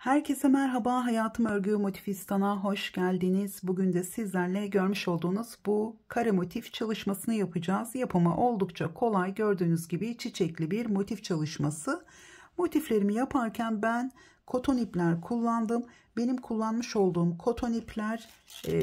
Herkese merhaba, Hayatım Örgü Motifistan'a hoş geldiniz. Bugün de sizlerle görmüş olduğunuz bu kare motif çalışmasını yapacağız. Yapımı oldukça kolay, gördüğünüz gibi çiçekli bir motif çalışması. Motiflerimi yaparken ben koton ipler kullandım. Benim kullanmış olduğum koton ipler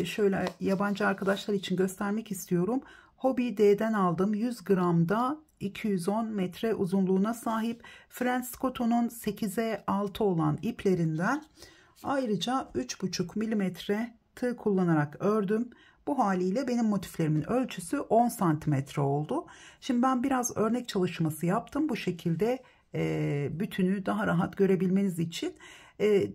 şöyle yabancı arkadaşlar için göstermek istiyorum. Hobby D'den aldım. 100 gramda 210 metre uzunluğuna sahip Friends Coton'un 8'e 6 olan iplerinden. Ayrıca 3,5 milimetre tığ kullanarak ördüm. Bu haliyle benim motiflerimin ölçüsü 10 santimetre oldu. Şimdi ben biraz örnek çalışması yaptım. Bu şekilde bütünü daha rahat görebilmeniz için.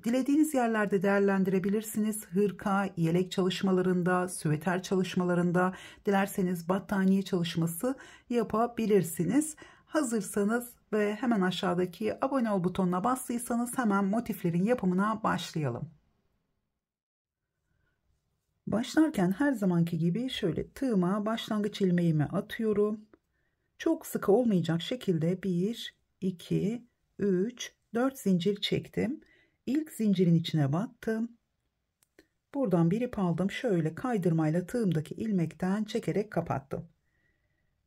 Dilediğiniz yerlerde değerlendirebilirsiniz. Hırka, yelek çalışmalarında, süveter çalışmalarında, dilerseniz battaniye çalışması yapabilirsiniz. Hazırsanız ve hemen aşağıdaki abone ol butonuna bastıysanız hemen motiflerin yapımına başlayalım. Başlarken her zamanki gibi şöyle tığıma başlangıç ilmeğimi atıyorum. Çok sıkı olmayacak şekilde 1, 2, 3, 4 zincir çektim. İlk zincirin içine battım. Buradan bir ip aldım. Şöyle kaydırmayla tığımdaki ilmekten çekerek kapattım.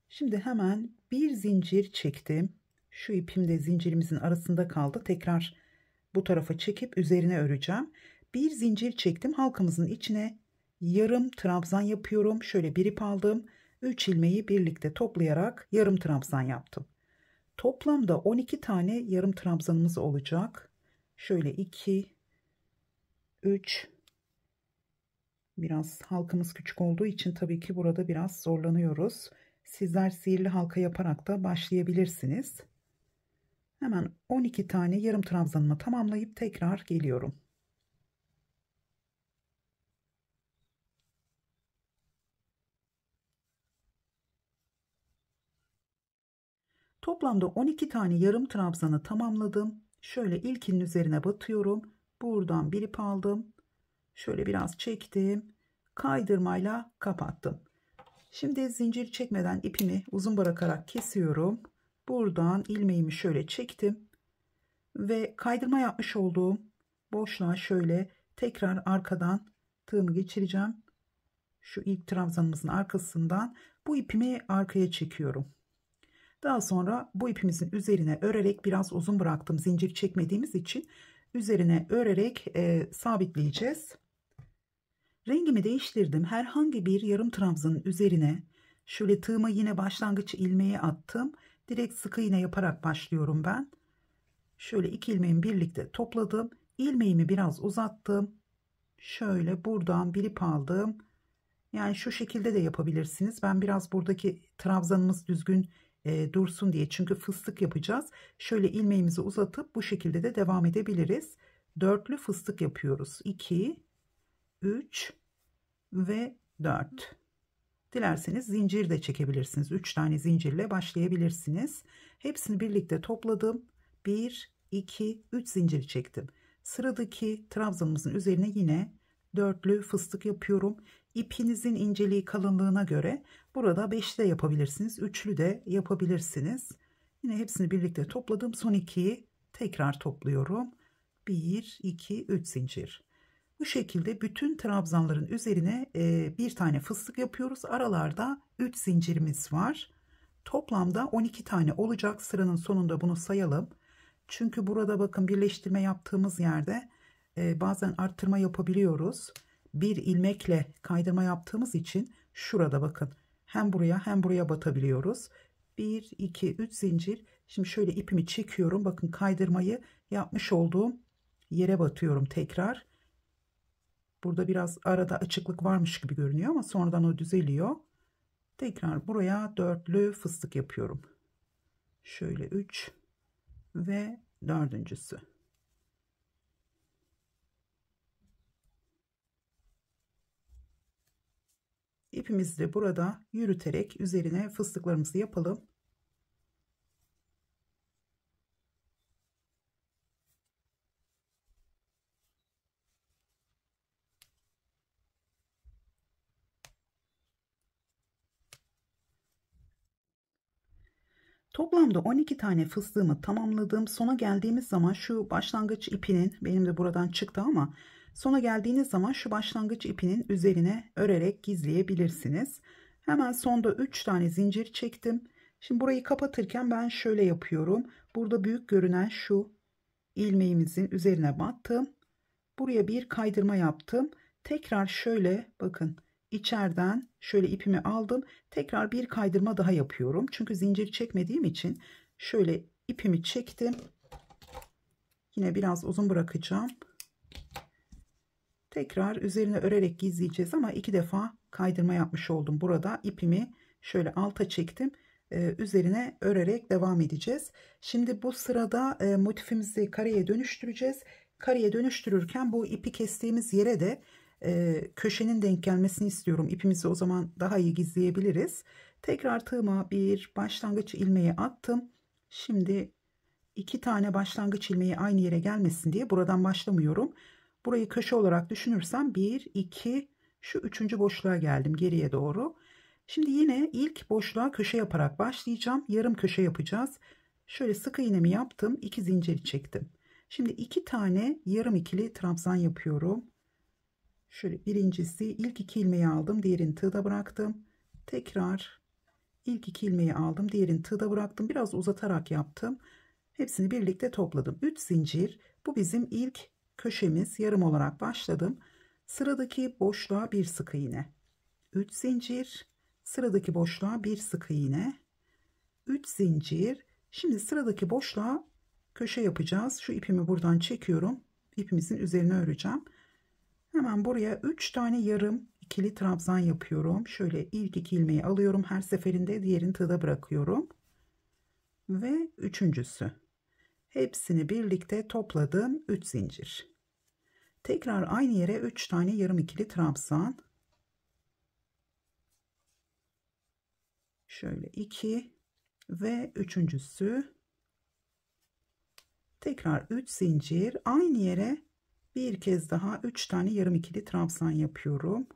Şimdi hemen bir zincir çektim. Şu ipim de zincirimizin arasında kaldı. Tekrar bu tarafa çekip üzerine öreceğim. Bir zincir çektim. Halkamızın içine yarım trabzan yapıyorum. Şöyle bir ip aldım. 3 ilmeği birlikte toplayarak yarım trabzan yaptım. Toplamda 12 tane yarım trabzanımız olacak. Şöyle 2, 3, biraz halkamız küçük olduğu için tabii ki burada biraz zorlanıyoruz. Sizler sihirli halka yaparak da başlayabilirsiniz. Hemen 12 tane yarım trabzanımı tamamlayıp tekrar geliyorum. Toplamda 12 tane yarım trabzanı tamamladım. Şöyle ilkinin üzerine batıyorum. Buradan bir ip aldım. Şöyle biraz çektim. Kaydırmayla kapattım. Şimdi zincir çekmeden ipimi uzun bırakarak kesiyorum. Buradan ilmeğimi şöyle çektim. Ve kaydırma yapmış olduğum boşluğa şöyle tekrar arkadan tığımı geçireceğim. Şu ilk trabzanımızın arkasından bu ipimi arkaya çekiyorum. Daha sonra bu ipimizin üzerine örerek biraz uzun bıraktım. Zincir çekmediğimiz için üzerine örerek sabitleyeceğiz. Rengimi değiştirdim. Herhangi bir yarım trabzanın üzerine şöyle tığıma yine başlangıç ilmeği attım. Direkt sık iğne yaparak başlıyorum ben. Şöyle iki ilmeğimi birlikte topladım. İlmeğimi biraz uzattım. Şöyle buradan bir ip aldım. Yani şu şekilde de yapabilirsiniz. Ben biraz buradaki trabzanımız düzgün dursun diye, çünkü fıstık yapacağız. Şöyle ilmeğimizi uzatıp bu şekilde de devam edebiliriz. Dörtlü fıstık yapıyoruz. 2, 3 ve 4. Dilerseniz zincir de çekebilirsiniz. 3 tane zincirle başlayabilirsiniz. Hepsini birlikte topladım. 1, 2, 3 zincir çektim. Sıradaki trabzanımızın üzerine yine dörtlü fıstık yapıyorum. İpinizin inceliği, kalınlığına göre burada 5'li de yapabilirsiniz. 3'lü de yapabilirsiniz. Yine hepsini birlikte topladım. Son 2'yi tekrar topluyorum. 1, 2, 3 zincir. Bu şekilde bütün trabzanların üzerine bir tane fıstık yapıyoruz. Aralarda 3 zincirimiz var. Toplamda 12 tane olacak. Sıranın sonunda bunu sayalım. Çünkü burada bakın, birleştirme yaptığımız yerde bazen arttırma yapabiliyoruz. Bir ilmekle kaydırma yaptığımız için şurada bakın, hem buraya hem buraya batabiliyoruz. 1, 2, 3 zincir. Şimdi şöyle ipimi çekiyorum. Bakın, kaydırmayı yapmış olduğum yere batıyorum tekrar. Burada biraz arada açıklık varmış gibi görünüyor ama sonradan o düzeliyor. Tekrar buraya dörtlü fıstık yapıyorum. Şöyle 3 ve dördüncüsü. İpimizi de burada yürüterek üzerine fıstıklarımızı yapalım. Toplamda 12 tane fıstığımı tamamladım. Sona geldiğimiz zaman şu başlangıç ipinin, benim de buradan çıktı ama sona geldiğiniz zaman şu başlangıç ipinin üzerine örerek gizleyebilirsiniz. Hemen sonda 3 tane zincir çektim. Şimdi burayı kapatırken ben şöyle yapıyorum. Burada büyük görünen şu ilmeğimizin üzerine battım. Buraya bir kaydırma yaptım. Tekrar şöyle bakın, içeriden şöyle ipimi aldım. Tekrar bir kaydırma daha yapıyorum. Çünkü zincir çekmediğim için şöyle ipimi çektim. Yine biraz uzun bırakacağım. Tekrar üzerine örerek gizleyeceğiz ama 2 defa kaydırma yapmış oldum. Burada ipimi şöyle alta çektim. Üzerine örerek devam edeceğiz. Şimdi bu sırada motifimizi kareye dönüştüreceğiz. Kareye dönüştürürken bu ipi kestiğimiz yere de köşenin denk gelmesini istiyorum. İpimizi o zaman daha iyi gizleyebiliriz. Tekrar tığıma bir başlangıç ilmeği attım. Şimdi 2 tane başlangıç ilmeği aynı yere gelmesin diye buradan başlamıyorum. Burayı köşe olarak düşünürsem 1, 2, şu 3. boşluğa geldim geriye doğru. Şimdi yine ilk boşluğa köşe yaparak başlayacağım. Yarım köşe yapacağız. Şöyle sık iğnemi yaptım. 2 zincir çektim. Şimdi 2 tane yarım ikili trabzan yapıyorum. Şöyle birincisi ilk 2 ilmeği aldım. Diğerini tığda bıraktım. Tekrar ilk 2 ilmeği aldım. Diğerini tığda bıraktım. Biraz uzatarak yaptım. Hepsini birlikte topladım. 3 zincir. Bu bizim ilk köşemiz. Yarım olarak başladım. Sıradaki boşluğa bir sık iğne. 3 zincir. Sıradaki boşluğa bir sık iğne. 3 zincir. Şimdi sıradaki boşluğa köşe yapacağız. Şu ipimi buradan çekiyorum. İpimizin üzerine öreceğim. Hemen buraya 3 tane yarım ikili trabzan yapıyorum. Şöyle ilk 2 ilmeği alıyorum. Her seferinde diğerini tığda bırakıyorum. Ve üçüncüsü. Hepsini birlikte topladım. 3 zincir. Tekrar aynı yere 3 tane yarım ikili trabzan. Şöyle 2 ve üçüncüsü. Tekrar 3 zincir. Aynı yere bir kez daha 3 tane yarım ikili trabzan yapıyorum.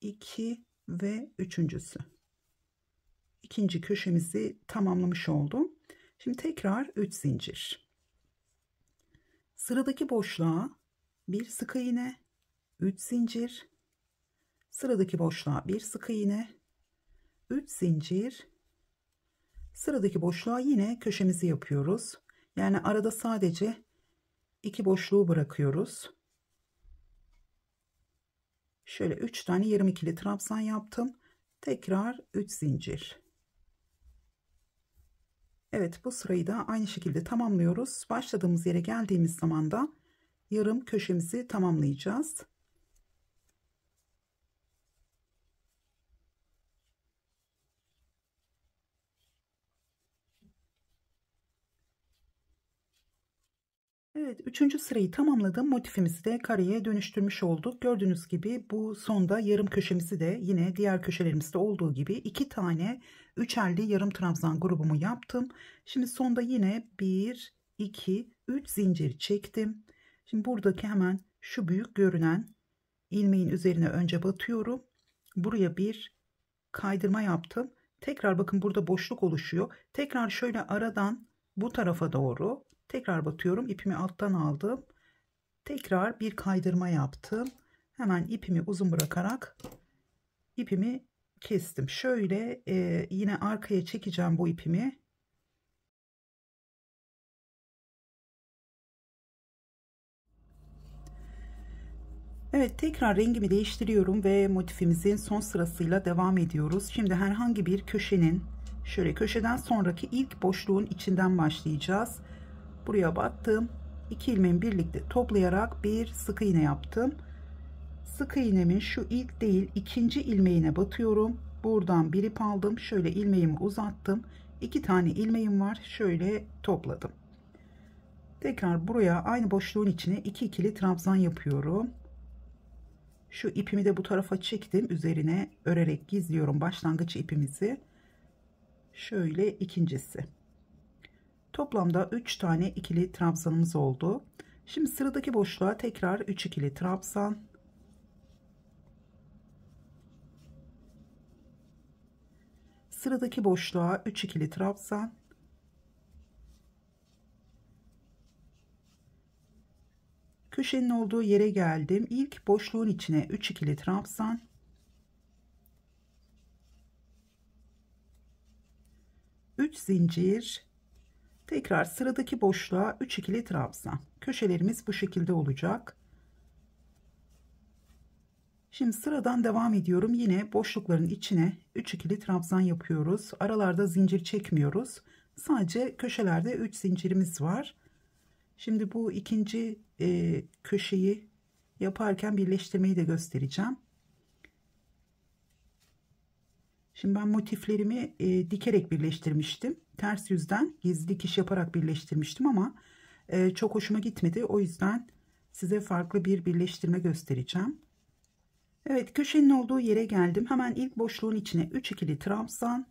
2 ve üçüncüsü. İkinci köşemizi tamamlamış oldum. Şimdi tekrar 3 zincir. Sıradaki boşluğa bir sık iğne, 3 zincir. Sıradaki boşluğa bir sık iğne, 3 zincir. Sıradaki boşluğa yine köşemizi yapıyoruz. Yani arada sadece 2 boşluğu bırakıyoruz. Şöyle 3 tane yarım ikili trabzan yaptım. Tekrar 3 zincir. Evet, bu sırayı da aynı şekilde tamamlıyoruz. Başladığımız yere geldiğimiz zaman da yarım köşemizi tamamlayacağız. Evet, 3. sırayı tamamladım. Motifimizi de kareye dönüştürmüş olduk. Gördüğünüz gibi bu sonda yarım köşemizi de yine diğer köşelerimizde olduğu gibi 2 tane üçerli yarım trabzan grubumu yaptım. Şimdi sonda yine 1, 2, 3 zincir çektim. Şimdi buradaki hemen şu büyük görünen ilmeğin üzerine önce batıyorum. Buraya bir kaydırma yaptım. Tekrar bakın burada boşluk oluşuyor. Tekrar şöyle aradan bu tarafa doğru tekrar batıyorum. İpimi alttan aldım. Tekrar bir kaydırma yaptım. Hemen ipimi uzun bırakarak ipimi kestim. Şöyle yine arkaya çekeceğim bu ipimi. Evet, tekrar rengimi değiştiriyorum ve motifimizin son sırasıyla devam ediyoruz. Şimdi herhangi bir köşenin şöyle köşeden sonraki ilk boşluğun içinden başlayacağız. Buraya battım. 2 ilmeğimi birlikte toplayarak bir sık iğne yaptım. Sık iğnemin şu ilk değil ikinci ilmeğine batıyorum. Buradan bir ip aldım. Şöyle ilmeğimi uzattım. 2 tane ilmeğim var. Şöyle topladım. Tekrar buraya aynı boşluğun içine 2 ikili trabzan yapıyorum. Şu ipimi de bu tarafa çektim. Üzerine örerek gizliyorum başlangıç ipimizi. Şöyle ikincisi. Toplamda 3 tane ikili trabzanımız oldu. Şimdi sıradaki boşluğa tekrar 3 ikili trabzan. sıradaki boşluğa 3 ikili trabzan, köşenin olduğu yere geldim. İlk boşluğun içine 3 ikili trabzan, 3 zincir, tekrar sıradaki boşluğa 3 ikili trabzan. Köşelerimiz bu şekilde olacak. Şimdi sıradan devam ediyorum. Yine boşlukların içine 3 ikili trabzan yapıyoruz. Aralarda zincir çekmiyoruz. Sadece köşelerde 3 zincirimiz var. Şimdi bu ikinci köşeyi yaparken birleştirmeyi de göstereceğim. Şimdi ben motiflerimi dikerek birleştirmiştim. Ters yüzden gizli dikiş yaparak birleştirmiştim ama çok hoşuma gitmedi. O yüzden size farklı bir birleştirme göstereceğim. Evet, köşenin olduğu yere geldim. Hemen ilk boşluğun içine 3 ikili trabzan.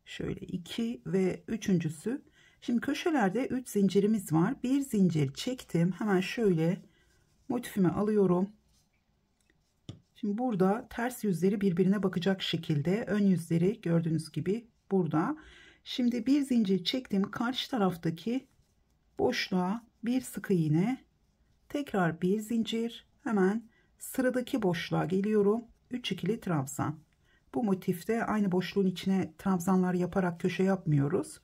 Şöyle 2 ve üçüncüsü. Şimdi köşelerde 3 zincirimiz var. Bir zincir çektim. Hemen şöyle motifimi alıyorum. Şimdi burada ters yüzleri birbirine bakacak şekilde, ön yüzleri gördüğünüz gibi burada. Şimdi bir zincir çektim. Karşı taraftaki boşluğa bir sık iğne, tekrar bir zincir, hemen sıradaki boşluğa geliyorum. 3 ikili trabzan. Bu motifte aynı boşluğun içine trabzanlar yaparak köşe yapmıyoruz.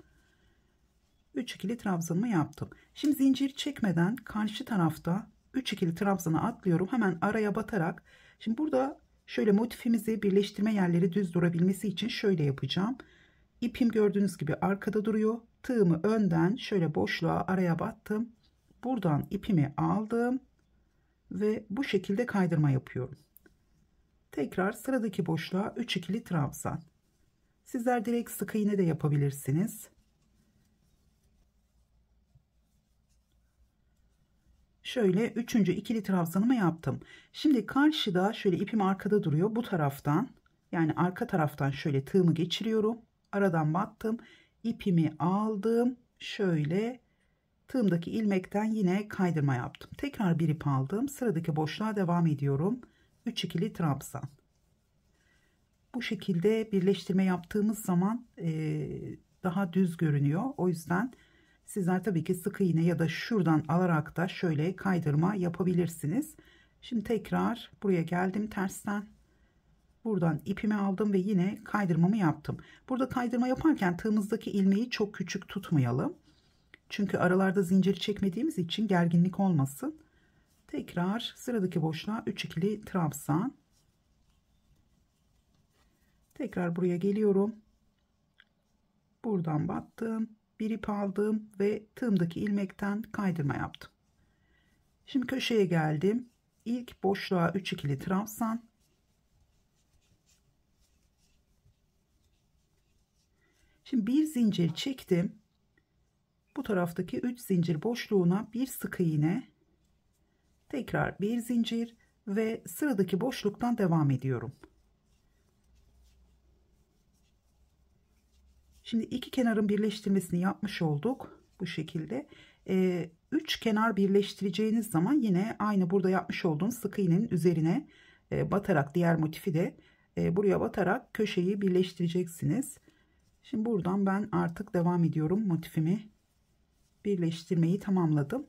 3 ikili trabzanımı yaptım. Şimdi zincir çekmeden karşı tarafta 3 ikili trabzanı atlıyorum. Hemen araya batarak. Şimdi burada şöyle motifimizi birleştirme yerleri düz durabilmesi için şöyle yapacağım. İpim gördüğünüz gibi arkada duruyor. Tığımı önden şöyle boşluğa araya battım. Buradan ipimi aldım ve bu şekilde kaydırma yapıyorum. Tekrar sıradaki boşluğa 3 ikili trabzan. Sizler direkt sık iğne de yapabilirsiniz. Şöyle üçüncü ikili trabzanımı yaptım. Şimdi karşıda şöyle ipim arkada duruyor. Bu taraftan, yani arka taraftan şöyle tığımı geçiriyorum. Aradan battım. İpimi aldım. Şöyle tığımdaki ilmekten yine kaydırma yaptım. Tekrar bir ip aldım. Sıradaki boşluğa devam ediyorum. 3 ikili trabzan. Bu şekilde birleştirme yaptığımız zaman daha düz görünüyor. O yüzden sizler tabii ki sık iğne ya da şuradan alarak da şöyle kaydırma yapabilirsiniz. Şimdi tekrar buraya geldim tersten. Buradan ipimi aldım ve yine kaydırmamı yaptım. Burada kaydırma yaparken tığımızdaki ilmeği çok küçük tutmayalım. Çünkü aralarda zincir çekmediğimiz için gerginlik olmasın. Tekrar sıradaki boşluğa 3 ikili trabzan. Tekrar buraya geliyorum. Buradan battım. Bir ip aldım ve tığımdaki ilmekten kaydırma yaptım. Şimdi köşeye geldim. İlk boşluğa 3 ikili trabzan. Şimdi bir zincir çektim. Bu taraftaki 3 zincir boşluğuna bir sık iğne, tekrar bir zincir ve sıradaki boşluktan devam ediyorum. Şimdi iki kenarın birleştirmesini yapmış olduk. Bu şekilde 3 kenar birleştireceğiniz zaman yine aynı burada yapmış olduğunuz sık iğnenin üzerine batarak, diğer motifi de buraya batarak köşeyi birleştireceksiniz. Şimdi buradan ben artık devam ediyorum. Motifimi birleştirmeyi tamamladım.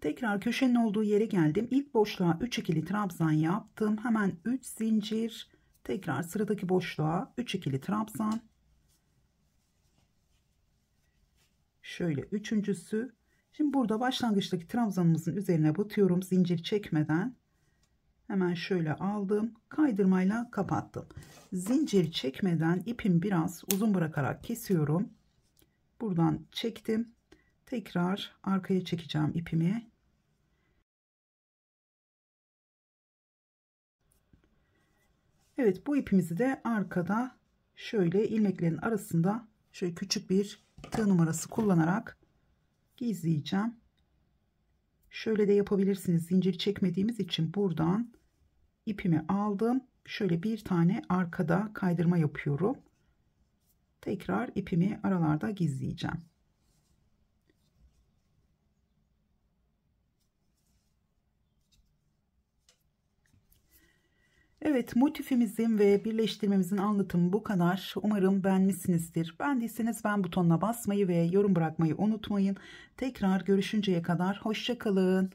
Tekrar köşenin olduğu yere geldim. İlk boşluğa 3 ikili trabzan yaptım. Hemen 3 zincir, tekrar sıradaki boşluğa 3 ikili trabzan. Şöyle üçüncüsü. Şimdi burada başlangıçtaki trabzanımızın üzerine batıyorum zincir çekmeden. Hemen şöyle aldım, kaydırmayla kapattım. Zincir çekmeden ipimi biraz uzun bırakarak kesiyorum. Buradan çektim. Tekrar arkaya çekeceğim ipimi. Evet, bu ipimizi de arkada şöyle ilmeklerin arasında şöyle küçük bir tığ numarası kullanarak gizleyeceğim. Şöyle de yapabilirsiniz. Zincir çekmediğimiz için buradan ipimi aldım. Şöyle bir tane arkada kaydırma yapıyorum. Tekrar ipimi aralarda gizleyeceğim. Evet, motifimizin ve birleştirmemizin anlatımı bu kadar. Umarım beğenmişsinizdir. Beğendiyseniz beğen butonuna basmayı ve yorum bırakmayı unutmayın. Tekrar görüşünceye kadar hoşça kalın.